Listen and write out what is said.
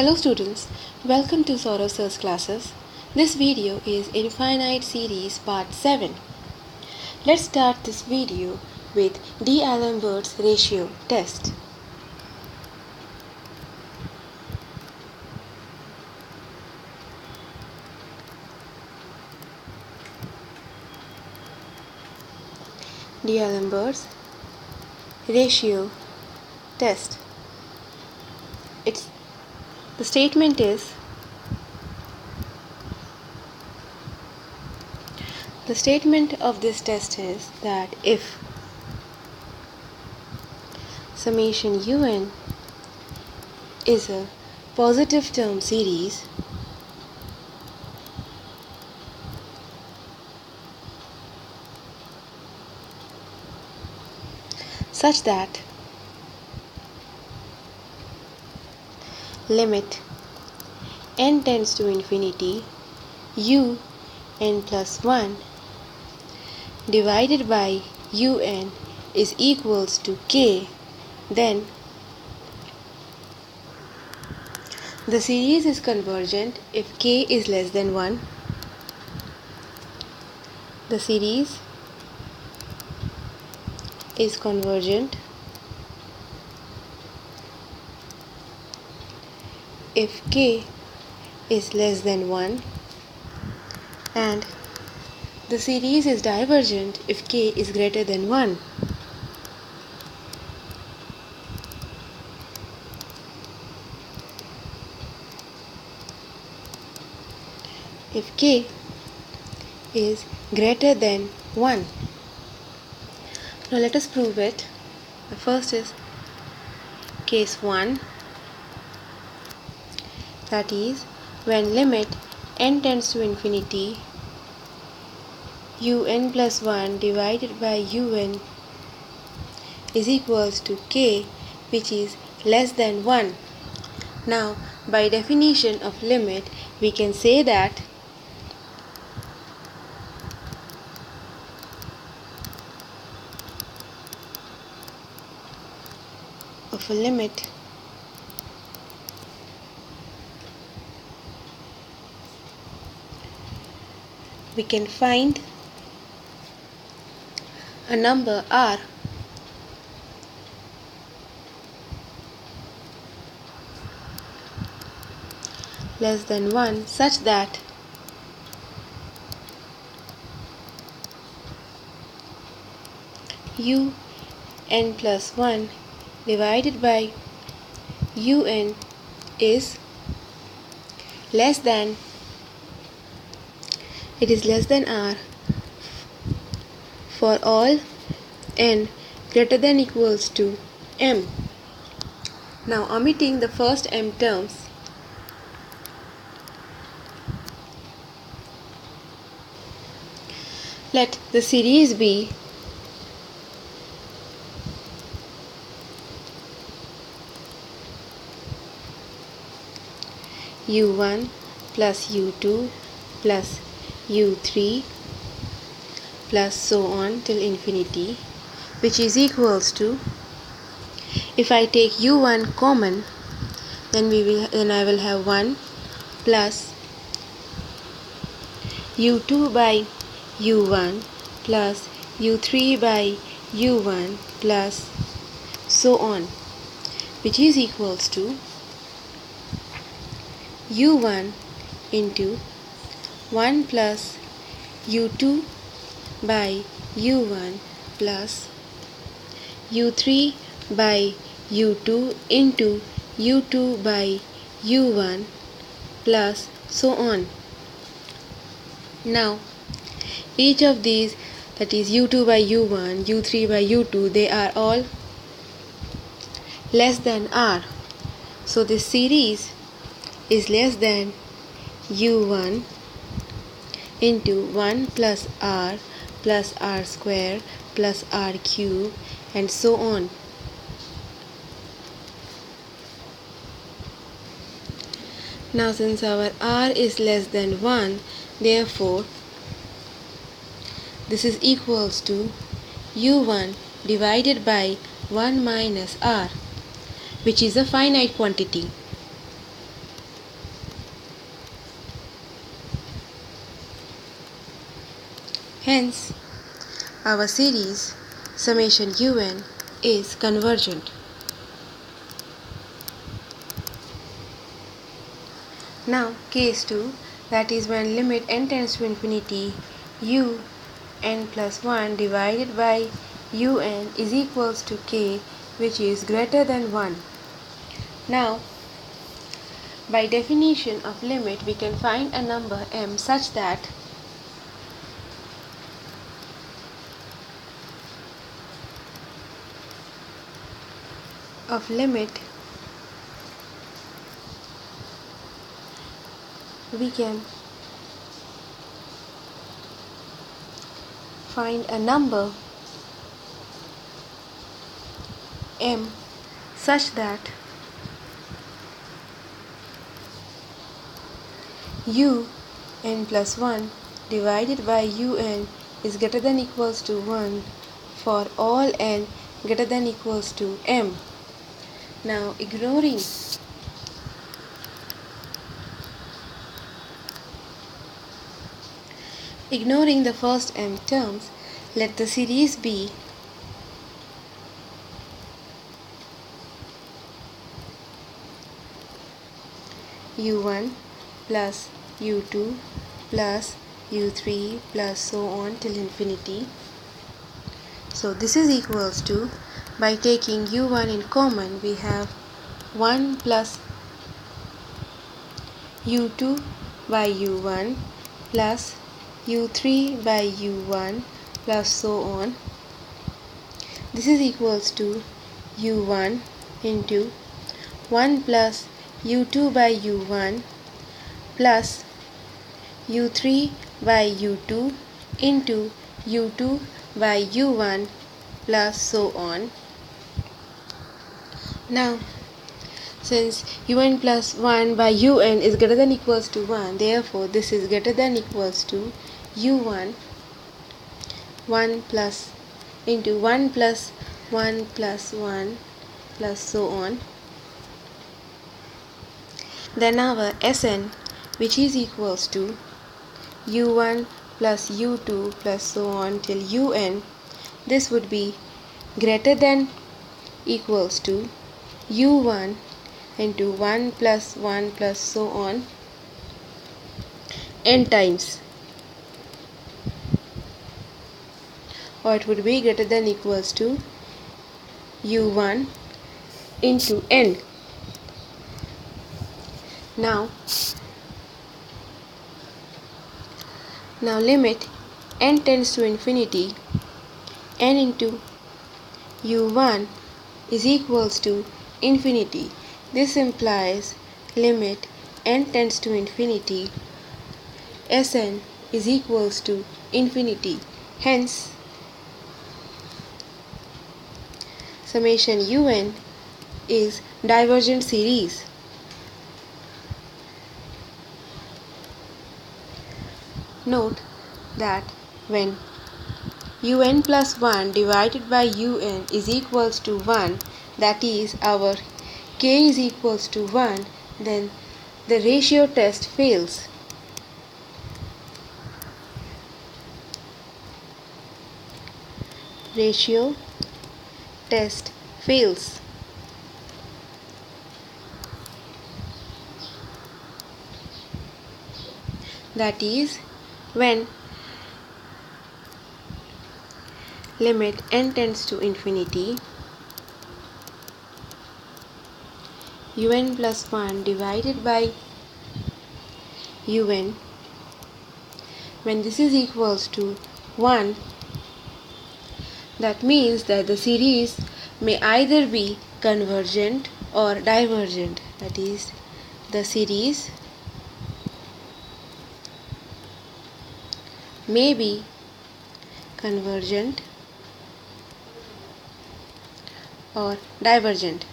Hello students, welcome to Saurav Sir's classes. This video is Infinite Series Part 7. Let's start this video with D'Alembert's ratio test. D'Alembert's ratio test. The statement of this test is that if summation un is a positive term series, such that limit n tends to infinity un plus 1 divided by un is equals to k, then the series is convergent if k is less than 1. The series is convergent if k is less than 1, and the series is divergent if k is greater than 1. If k is greater than 1. Now let us prove it. The first is case 1, that is when limit n tends to infinity un plus 1 divided by un is equals to k, which is less than 1. Now by definition of limit we can say that of a limit we can find a number r less than 1 such that un plus 1 divided by un is less than r for all n greater than equals to m. Now omitting the first m terms, let the series be u1 plus u2 plus u3 plus so on till infinity, which is equals to, if I take u1 common, then I will have 1 plus u2 by u1 plus u3 by u1 plus so on, which is equals to u1 into 1 plus u2 by u1 plus u3 by u2 into u2 by u1 plus so on. Now each of these, that is u2 by u1, u3 by u2, they are all less than r. So this series is less than u1 into 1 plus r square plus r cube and so on. Now since our r is less than 1, therefore this is equals to u1 divided by 1 minus r, which is a finite quantity. Hence, our series summation un is convergent. Now, case 2, that is when limit n tends to infinity, un plus 1 divided by un is equals to k, which is greater than 1. Now, by definition of limit, we can find a number m such that of limit we can find a number m such that un plus 1 divided by un is greater than equals to 1 for all n greater than equals to m. Now, ignoring the first m terms, let the series be u1 plus u2 plus u3 plus so on till infinity. So this is equals to, by taking u1 in common, we have 1 plus u2 by u1 plus u3 by u1 plus so on. This is equals to u1 into 1 plus u2 by u1 plus u3 by u2 into u2 by u1 plus so on. Now, since un plus 1 by un is greater than equals to 1, therefore this is greater than equals to u1 1 plus into 1 plus 1 plus 1 plus so on. Then our Sn, which is equals to u1 plus u2 plus so on till un, this would be greater than equals to u1 into 1 plus 1 plus so on n times, or it would be greater than equals to u1 into n. Now limit n tends to infinity, n into u1 is equals to infinity. This implies limit n tends to infinity, Sn is equals to infinity. Hence, summation un is divergent series. Note that when un plus 1 divided by un is equals to 1, that is our k is equals to 1, then the ratio test fails. Ratio test fails. That is, when limit n tends to infinity, un plus 1 divided by un, when this is equals to 1, that means that the series may either be convergent or divergent. That is, the series may be convergent or divergent.